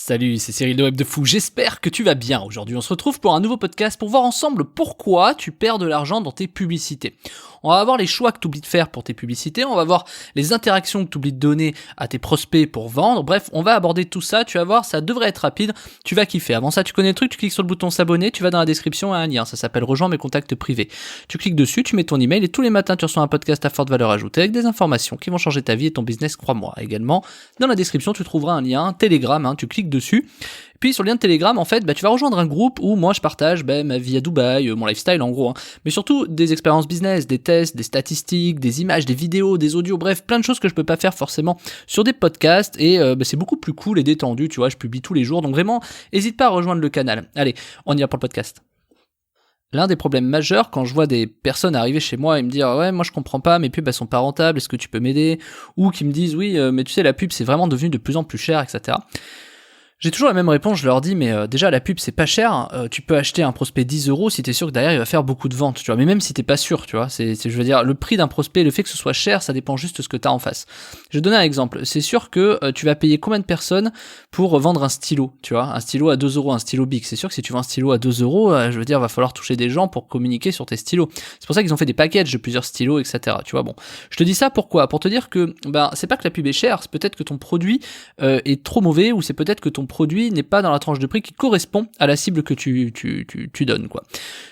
Salut, c'est Cyril de Web de Fou, j'espère que tu vas bien. Aujourd'hui on se retrouve pour un nouveau podcast pour voir ensemble pourquoi tu perds de l'argent dans tes publicités. On va voir les choix que tu oublies de faire pour tes publicités, on va voir les interactions que tu oublies de donner à tes prospects pour vendre. Bref, on va aborder tout ça, tu vas voir, ça devrait être rapide, tu vas kiffer. Avant ça, tu connais le truc, tu cliques sur le bouton s'abonner, tu vas dans la description à un lien, ça s'appelle Rejoins mes contacts privés. Tu cliques dessus, tu mets ton email et tous les matins tu reçois un podcast à forte valeur ajoutée avec des informations qui vont changer ta vie et ton business, crois-moi. Également, dans la description, tu trouveras un lien Telegram, tu cliques dessus. Puis sur le lien de Telegram, en fait, tu vas rejoindre un groupe où moi je partage ma vie à Dubaï, mon lifestyle en gros, mais surtout des expériences business, des tests, des statistiques, des images, des vidéos, des audios, bref, plein de choses que je peux pas faire forcément sur des podcasts et c'est beaucoup plus cool et détendu, tu vois, je publie tous les jours, donc vraiment, n'hésite pas à rejoindre le canal. Allez, on y va pour le podcast. L'un des problèmes majeurs quand je vois des personnes arriver chez moi et me dire ouais moi je comprends pas, mes pubs elles sont pas rentables, est-ce que tu peux m'aider, ou qui me disent oui mais tu sais la pub c'est vraiment devenu de plus en plus cher, etc. J'ai toujours la même réponse, je leur dis mais déjà la pub c'est pas cher, tu peux acheter un prospect 10€ si t'es sûr que derrière il va faire beaucoup de ventes, tu vois, mais même si t'es pas sûr, tu vois, je veux dire, le prix d'un prospect, le fait que ce soit cher, ça dépend juste de ce que t'as en face. Je vais te donner un exemple, c'est sûr que tu vas payer combien de personnes pour vendre un stylo, tu vois, un stylo à 2€, un stylo Bic, c'est sûr que si tu vends un stylo à 2€, je veux dire, va falloir toucher des gens pour communiquer sur tes stylos. C'est pour ça qu'ils ont fait des packages de plusieurs stylos, etc., tu vois, bon. Je te dis ça pourquoi ? Pour te dire que, c'est pas que la pub est chère, c'est peut-être que ton produit est trop mauvais, ou c'est peut-être que ton produit n'est pas dans la tranche de prix qui correspond à la cible que tu donnes, quoi.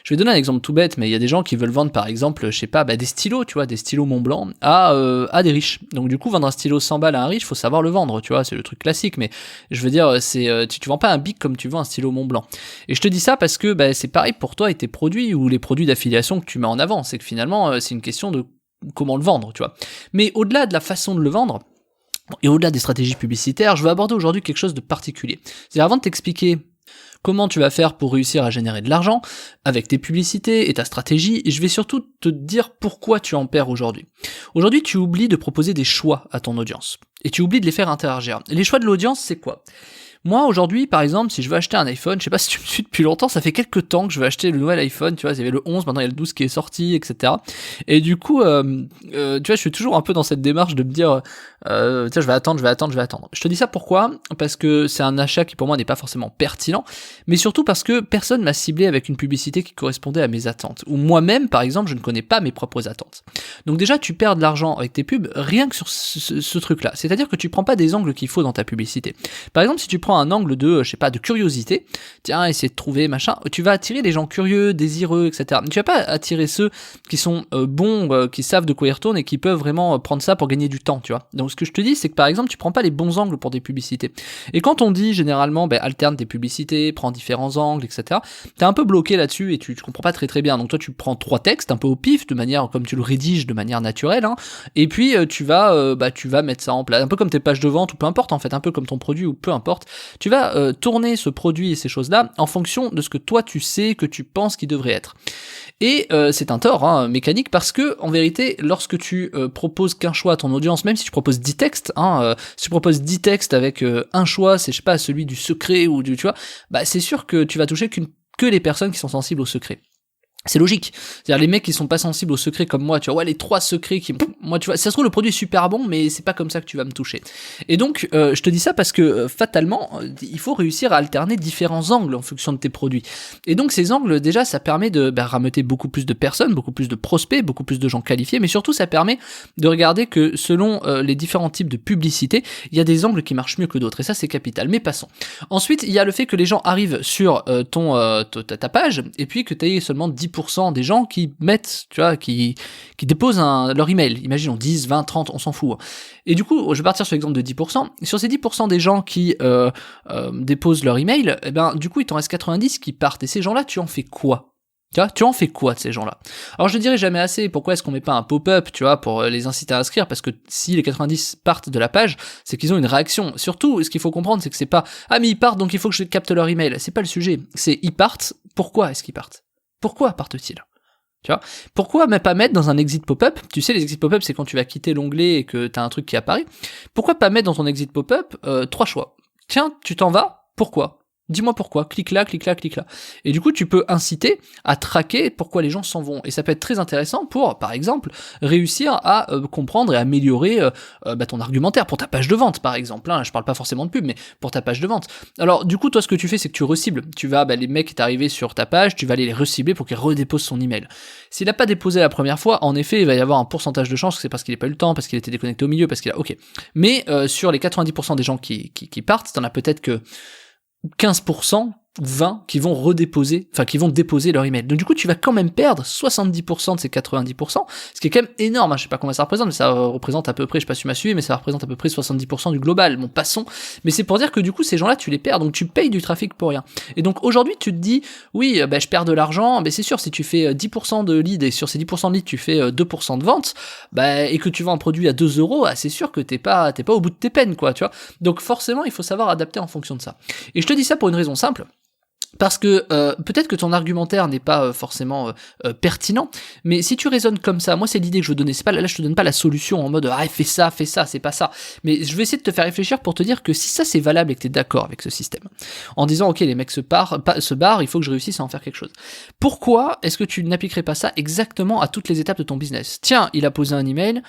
Je vais donner un exemple tout bête, mais il y a des gens qui veulent vendre par exemple, je sais pas, des stylos, tu vois, des stylos Montblanc à des riches. Donc du coup, vendre un stylo 100 balles à un riche, faut savoir le vendre, tu vois, c'est le truc classique, mais je veux dire, tu vends pas un Bic comme tu vends un stylo Montblanc. Et je te dis ça parce que c'est pareil pour toi et tes produits ou les produits d'affiliation que tu mets en avant, c'est que finalement, c'est une question de comment le vendre, tu vois. Mais au-delà de la façon de le vendre, et au-delà des stratégies publicitaires, je vais aborder aujourd'hui quelque chose de particulier. C'est-à-dire avant de t'expliquer comment tu vas faire pour réussir à générer de l'argent avec tes publicités et ta stratégie, je vais surtout te dire pourquoi tu en perds aujourd'hui. Aujourd'hui, tu oublies de proposer des choix à ton audience et tu oublies de les faire interagir. Les choix de l'audience, c'est quoi ? Moi, aujourd'hui, par exemple, si je veux acheter un iPhone, je sais pas si tu me suis depuis longtemps, ça fait quelques temps que je veux acheter le nouvel iPhone, tu vois, il y avait le 11, maintenant il y a le 12 qui est sorti, etc. Et du coup, tu vois, je suis toujours un peu dans cette démarche de me dire, tiens, je vais attendre. Je te dis ça pourquoi ? Parce que c'est un achat qui pour moi n'est pas forcément pertinent, mais surtout parce que personne m'a ciblé avec une publicité qui correspondait à mes attentes. Ou moi-même, par exemple, je ne connais pas mes propres attentes. Donc déjà, tu perds de l'argent avec tes pubs rien que sur ce truc-là. C'est-à-dire que tu prends pas des angles qu'il faut dans ta publicité. Par exemple, si tu prends un angle de, je sais pas, de curiosité, tiens, essayer de trouver, machin, tu vas attirer les gens curieux, désireux, etc. Tu vas pas attirer ceux qui sont bons, qui savent de quoi ils retournent et qui peuvent vraiment prendre ça pour gagner du temps, tu vois. Donc ce que je te dis, c'est que par exemple, tu prends pas les bons angles pour des publicités. Et quand on dit généralement, alterne tes publicités, prends différents angles, etc., t'es un peu bloqué là-dessus et tu comprends pas très très bien. Donc toi, tu prends 3 textes un peu au pif, de manière, comme tu le rédiges de manière naturelle, et puis tu vas mettre ça en place, un peu comme tes pages de vente ou peu importe en fait, un peu comme ton produit ou peu importe. Tu vas tourner ce produit et ces choses-là en fonction de ce que toi tu sais, que tu penses qu'il devrait être. Et c'est un tort mécanique parce que en vérité, lorsque tu proposes qu'un choix à ton audience, même si tu proposes 10 textes, si tu proposes 10 textes avec un choix, c'est je sais pas celui du secret ou du tu vois, c'est sûr que tu vas toucher que les personnes qui sont sensibles au secret. C'est logique. C'est-à-dire les mecs qui sont pas sensibles aux secrets comme moi, tu vois, les 3 secrets qui, moi tu vois, ça se trouve le produit est super bon, mais c'est pas comme ça que tu vas me toucher. Et donc, je te dis ça parce que fatalement, il faut réussir à alterner différents angles en fonction de tes produits. Et donc ces angles, déjà, ça permet de rameuter beaucoup plus de personnes, beaucoup plus de prospects, beaucoup plus de gens qualifiés, mais surtout ça permet de regarder que selon les différents types de publicité, il y a des angles qui marchent mieux que d'autres. Et ça, c'est capital. Mais passons. Ensuite, il y a le fait que les gens arrivent sur ta page et puis que tu aies seulement 10% des gens qui mettent, tu vois, qui déposent leur email. Imaginons 10, 20, 30, on s'en fout. Et du coup, je vais partir sur l'exemple de 10%. Sur ces 10% des gens qui déposent leur email, du coup, il t'en reste 90 qui partent. Et ces gens-là, tu en fais quoi ? Tu en fais quoi de ces gens-là ? Alors je dirais jamais assez, pourquoi est-ce qu'on met pas un pop-up, tu vois, pour les inciter à inscrire ? Parce que si les 90 partent de la page, c'est qu'ils ont une réaction. Surtout, ce qu'il faut comprendre, c'est que c'est pas « Ah mais ils partent, donc il faut que je capte leur email ». C'est pas le sujet, c'est « Ils partent, pourquoi est-ce qu'ils partent ?» Pourquoi partent-ils ? Tu vois ? Pourquoi même pas mettre dans un exit pop-up ? Tu sais, les exit pop-up, c'est quand tu vas quitter l'onglet et que t'as un truc qui apparaît. Pourquoi pas mettre dans ton exit pop-up 3 choix ? Tiens, tu t'en vas ? Pourquoi ? Dis-moi pourquoi, clique là, clique là, clique là. Et du coup, tu peux inciter à traquer pourquoi les gens s'en vont. Et ça peut être très intéressant pour, par exemple, réussir à comprendre et améliorer ton argumentaire pour ta page de vente, par exemple. Hein, je parle pas forcément de pub, mais pour ta page de vente. Alors, du coup, toi, ce que tu fais, c'est que tu recibles. Tu vas, les mecs qui est arrivé sur ta page, tu vas aller les recibler pour qu'ils redéposent son email. S'il n'a pas déposé la première fois, en effet, il va y avoir un pourcentage de chance que c'est parce qu'il n'a pas eu le temps, parce qu'il était déconnecté au milieu, parce qu'il a... Ok. Mais sur les 90% des gens qui partent, t'en as peut-être que 15% ou 20 qui vont qui vont déposer leur email. Donc du coup, tu vas quand même perdre 70% de ces 90%, ce qui est quand même énorme, hein. Je sais pas combien ça représente, mais ça représente à peu près, je sais pas si tu m'as suivi, mais ça représente à peu près 70% du global. Bon, passons. Mais c'est pour dire que du coup, ces gens-là, tu les perds, donc tu payes du trafic pour rien. Et donc aujourd'hui, tu te dis, oui, je perds de l'argent, c'est sûr, si tu fais 10% de leads et sur ces 10% de leads, tu fais 2% de vente, et que tu vends un produit à 2 euros, c'est sûr que t'es pas au bout de tes peines, quoi, tu vois. Donc forcément, il faut savoir adapter en fonction de ça. Et je te dis ça pour une raison simple. Parce que peut-être que ton argumentaire n'est pas forcément pertinent, mais si tu raisonnes comme ça, moi c'est l'idée que je veux donner, c'est pas là je te donne pas la solution en mode fais ça, c'est pas ça, mais je vais essayer de te faire réfléchir pour te dire que si ça c'est valable et que t'es d'accord avec ce système, en disant ok les mecs se barrent, il faut que je réussisse à en faire quelque chose. Pourquoi est-ce que tu n'appliquerais pas ça exactement à toutes les étapes de ton business? Tiens, il a posé un email,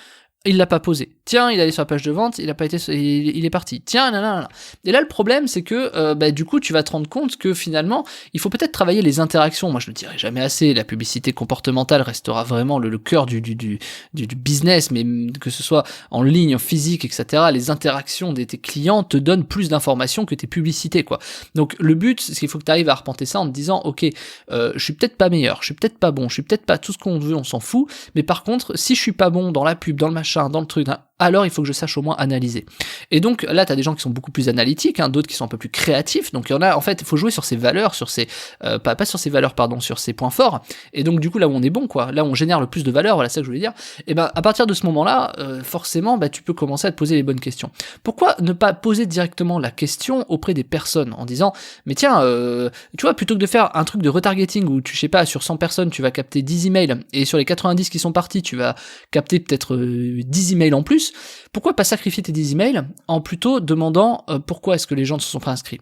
il l'a pas posé. Tiens, il est allé sur la page de vente, il a pas été, il est parti. Tiens, nanana. Et là, le problème, c'est que, du coup, tu vas te rendre compte que finalement, il faut peut-être travailler les interactions. Moi, je le dirai jamais assez. La publicité comportementale restera vraiment le cœur du business, mais que ce soit en ligne, en physique, etc. Les interactions de tes clients te donnent plus d'informations que tes publicités, quoi. Donc, le but, c'est qu'il faut que tu arrives à arpenter ça en te disant, ok, je suis peut-être pas meilleur, je suis peut-être pas bon, je suis peut-être pas tout ce qu'on veut, on s'en fout. Mais par contre, si je suis pas bon dans la pub, dans le machin, dans le truc, alors il faut que je sache au moins analyser. Et donc là, t'as des gens qui sont beaucoup plus analytiques, d'autres qui sont un peu plus créatifs. Donc il y en a, en fait, il faut jouer sur ses valeurs, sur ses pas sur ses valeurs, pardon, sur ses points forts. Et donc du coup, là où on est bon, quoi, là où on génère le plus de valeur, voilà, c'est ça que je voulais dire. Et à partir de ce moment-là, forcément, tu peux commencer à te poser les bonnes questions. Pourquoi ne pas poser directement la question auprès des personnes en disant, mais tiens, tu vois, plutôt que de faire un truc de retargeting où tu sais pas, sur 100 personnes, tu vas capter 10 emails et sur les 90 qui sont partis, tu vas capter peut-être 10 emails en plus. Pourquoi pas sacrifier tes 10 emails en plutôt demandant pourquoi est-ce que les gens ne se sont pas inscrits.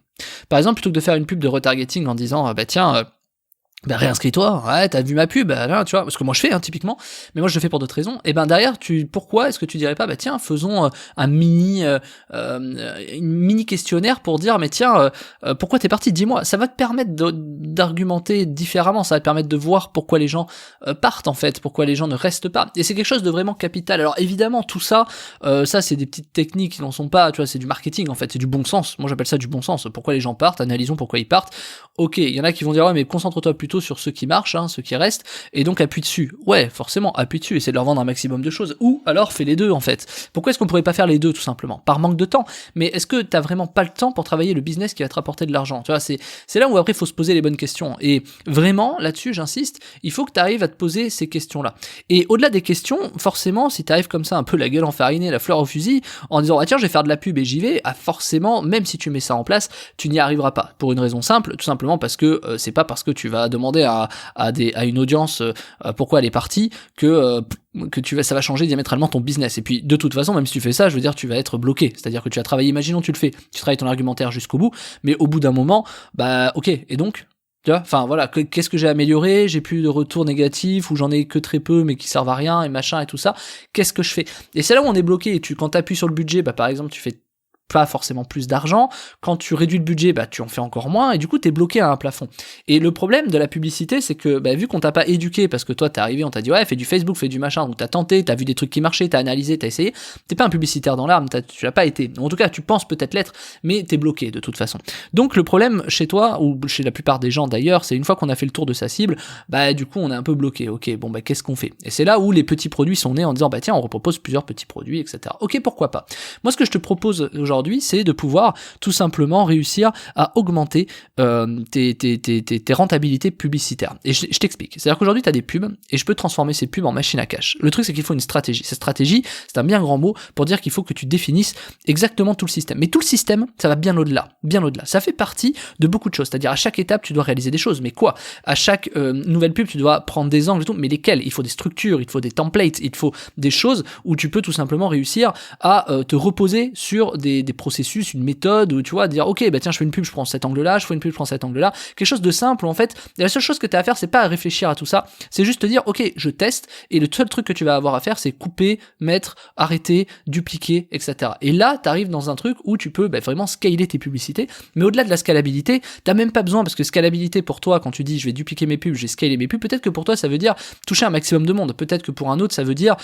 Par exemple, plutôt que de faire une pub de retargeting en disant tiens, réinscris-toi, ouais, t'as vu ma pub, là, tu vois, parce que moi je fais, typiquement, mais moi je le fais pour d'autres raisons, et derrière, pourquoi est-ce que tu dirais pas, tiens, faisons une mini questionnaire pour dire, mais tiens, pourquoi t'es parti, dis-moi, ça va te permettre d'argumenter différemment, ça va te permettre de voir pourquoi les gens partent, en fait, pourquoi les gens ne restent pas, et c'est quelque chose de vraiment capital. Alors évidemment, tout ça, ça c'est des petites techniques qui n'en sont pas, tu vois, c'est du marketing, en fait, c'est du bon sens, moi j'appelle ça du bon sens, pourquoi les gens partent, analysons pourquoi ils partent. Ok, il y en a qui vont dire, ouais, mais concentre-toi plutôt sur ceux qui marchent, ceux qui restent, et donc appuie dessus. Ouais, forcément, appuie dessus, essaie de leur vendre un maximum de choses, ou alors fais les deux, en fait. Pourquoi est-ce qu'on pourrait pas faire les deux, tout simplement? Par manque de temps. Mais est-ce que t'as vraiment pas le temps pour travailler le business qui va te rapporter de l'argent? Tu vois, c'est là où après il faut se poser les bonnes questions. Et vraiment, là-dessus, j'insiste, il faut que t'arrives à te poser ces questions-là. Et au-delà des questions, forcément, si t'arrives comme ça, un peu la gueule enfarinée, la fleur au fusil, en disant, tiens, je vais faire de la pub et j'y vais, forcément, même si tu mets ça en place, tu n'y arriveras pas. Pour une raison simple, tout simplement parce que c'est pas parce que tu vas demander à une audience pourquoi elle est partie que ça va changer diamétralement ton business. Et puis de toute façon, même si tu fais ça, je veux dire, tu vas être bloqué. C'est-à-dire que tu vas travailler, imaginons tu le fais, tu travailles ton argumentaire jusqu'au bout, mais au bout d'un moment, ok, et donc tu vois, enfin voilà, qu'est-ce que j'ai amélioré, j'ai plus de retours négatifs ou j'en ai que très peu mais qui servent à rien et machin et tout ça, qu'est-ce que je fais? Et c'est là où on est bloqué. Et quand t'appuies sur le budget, par exemple tu fais pas forcément plus d'argent, quand tu réduis le budget, tu en fais encore moins, et du coup t'es bloqué à un plafond. Et le problème de la publicité, c'est que vu qu'on t'a pas éduqué, parce que toi t'es arrivé, on t'a dit ouais, fais du Facebook, fais du machin, donc t'as tenté, t'as vu des trucs qui marchaient, t'as analysé, t'as essayé, t'es pas un publicitaire dans l'arme, tu l'as pas été. En tout cas, tu penses peut-être l'être, mais t'es bloqué de toute façon. Donc le problème chez toi, ou chez la plupart des gens d'ailleurs, c'est une fois qu'on a fait le tour de sa cible, du coup on est un peu bloqué. Ok, bon qu'est-ce qu'on fait? Et c'est là où les petits produits sont nés en disant tiens, on repropose plusieurs petits produits, etc. Ok, pourquoi pas? Moi ce que je te propose aujourd'hui, c'est de pouvoir tout simplement réussir à augmenter tes rentabilités publicitaires. Et je t'explique. C'est-à-dire qu'aujourd'hui, tu as des pubs et je peux transformer ces pubs en machine à cash. Le truc, c'est qu'il faut une stratégie. Cette stratégie, c'est un bien grand mot pour dire qu'il faut que tu définisses exactement tout le système. Mais tout le système, ça va bien au-delà. Bien au-delà. Ça fait partie de beaucoup de choses. C'est-à-dire à chaque étape, tu dois réaliser des choses. Mais quoi? À chaque nouvelle pub, tu dois prendre des angles et tout. Mais lesquels? Il faut des structures, il faut des templates, il faut des choses où tu peux tout simplement réussir à te reposer sur des des processus, une méthode, où tu vois, dire ok, bah tiens, je fais une pub, je prends cet angle-là, je fais une pub, je prends cet angle-là, quelque chose de simple où en fait, la seule chose que tu as à faire, c'est pas à réfléchir à tout ça, c'est juste te dire ok, je teste, et le seul truc que tu vas avoir à faire, c'est couper, mettre, arrêter, dupliquer, etc. Et là, tu arrives dans un truc où tu peux vraiment scaler tes publicités, mais au-delà de la scalabilité, t'as même pas besoin, parce que scalabilité pour toi, quand tu dis je vais dupliquer mes pubs, je vais scaler mes pubs, peut-être que pour toi ça veut dire toucher un maximum de monde, peut-être que pour un autre ça veut dire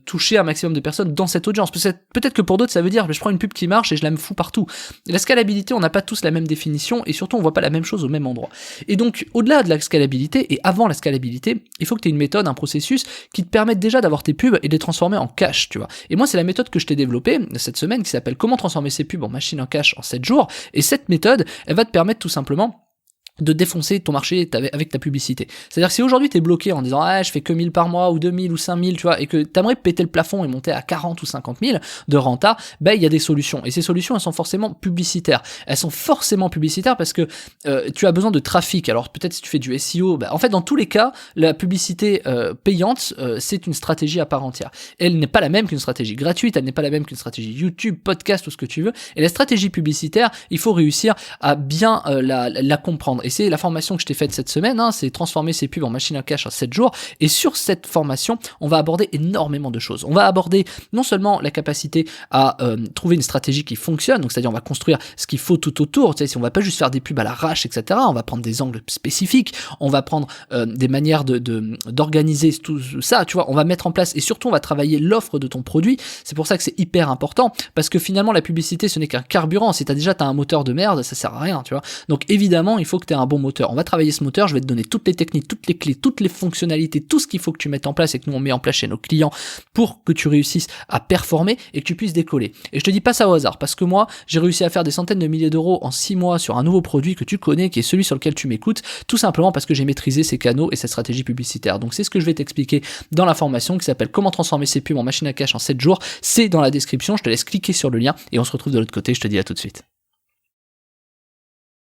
toucher un maximum de personnes dans cette audience, peut-être que pour d'autres ça veut dire je prends une pub qui marche et je la me fous partout. La scalabilité, on n'a pas tous la même définition, et surtout on voit pas la même chose au même endroit. Et donc au-delà de la scalabilité, et avant la scalabilité, il faut que tu aies une méthode, un processus qui te permette déjà d'avoir tes pubs et de les transformer en cash, tu vois. Et moi c'est la méthode que je t'ai développée cette semaine qui s'appelle comment transformer ses pubs en machine en cash en 7 jours, et cette méthode, elle va te permettre tout simplement de défoncer ton marché avec ta publicité. C'est-à-dire que si aujourd'hui t'es bloqué en disant je fais que 1000 par mois ou 2000 ou 5000, tu vois, et que t'aimerais péter le plafond et monter à 40 ou 50 000 de renta, il y a des solutions. Et ces solutions, elles sont forcément publicitaires. Elles sont forcément publicitaires parce que tu as besoin de trafic. Alors peut-être si tu fais du SEO, en fait dans tous les cas, la publicité payante, c'est une stratégie à part entière. Elle n'est pas la même qu'une stratégie gratuite, elle n'est pas la même qu'une stratégie YouTube, podcast ou ce que tu veux. Et la stratégie publicitaire, il faut réussir à bien la comprendre. Et c'est la formation que je t'ai faite cette semaine, c'est transformer ses pubs en machine à cash en 7 jours. Et sur cette formation, on va aborder énormément de choses. On va aborder non seulement la capacité à trouver une stratégie qui fonctionne, donc c'est-à-dire on va construire ce qu'il faut tout autour, tu sais, si on va pas juste faire des pubs à l'arrache, etc. On va prendre des angles spécifiques, on va prendre des manières d'organiser tout ça, tu vois, on va mettre en place, et surtout on va travailler l'offre de ton produit. C'est pour ça que c'est hyper important, parce que finalement la publicité ce n'est qu'un carburant. Si t'as un moteur de merde, ça sert à rien, tu vois. Donc évidemment il faut que tu aies un bon moteur. On va travailler ce moteur, je vais te donner toutes les techniques, toutes les clés, toutes les fonctionnalités, tout ce qu'il faut que tu mettes en place et que nous on met en place chez nos clients pour que tu réussisses à performer et que tu puisses décoller. Et je te dis pas ça au hasard, parce que moi j'ai réussi à faire des centaines de milliers d'euros en 6 mois sur un nouveau produit que tu connais, qui est celui sur lequel tu m'écoutes, tout simplement parce que j'ai maîtrisé ces canaux et cette stratégie publicitaire. Donc c'est ce que je vais t'expliquer dans la formation qui s'appelle comment transformer ses pubs en machine à cash en 7 jours. C'est dans la description, je te laisse cliquer sur le lien et on se retrouve de l'autre côté. Je te dis à tout de suite.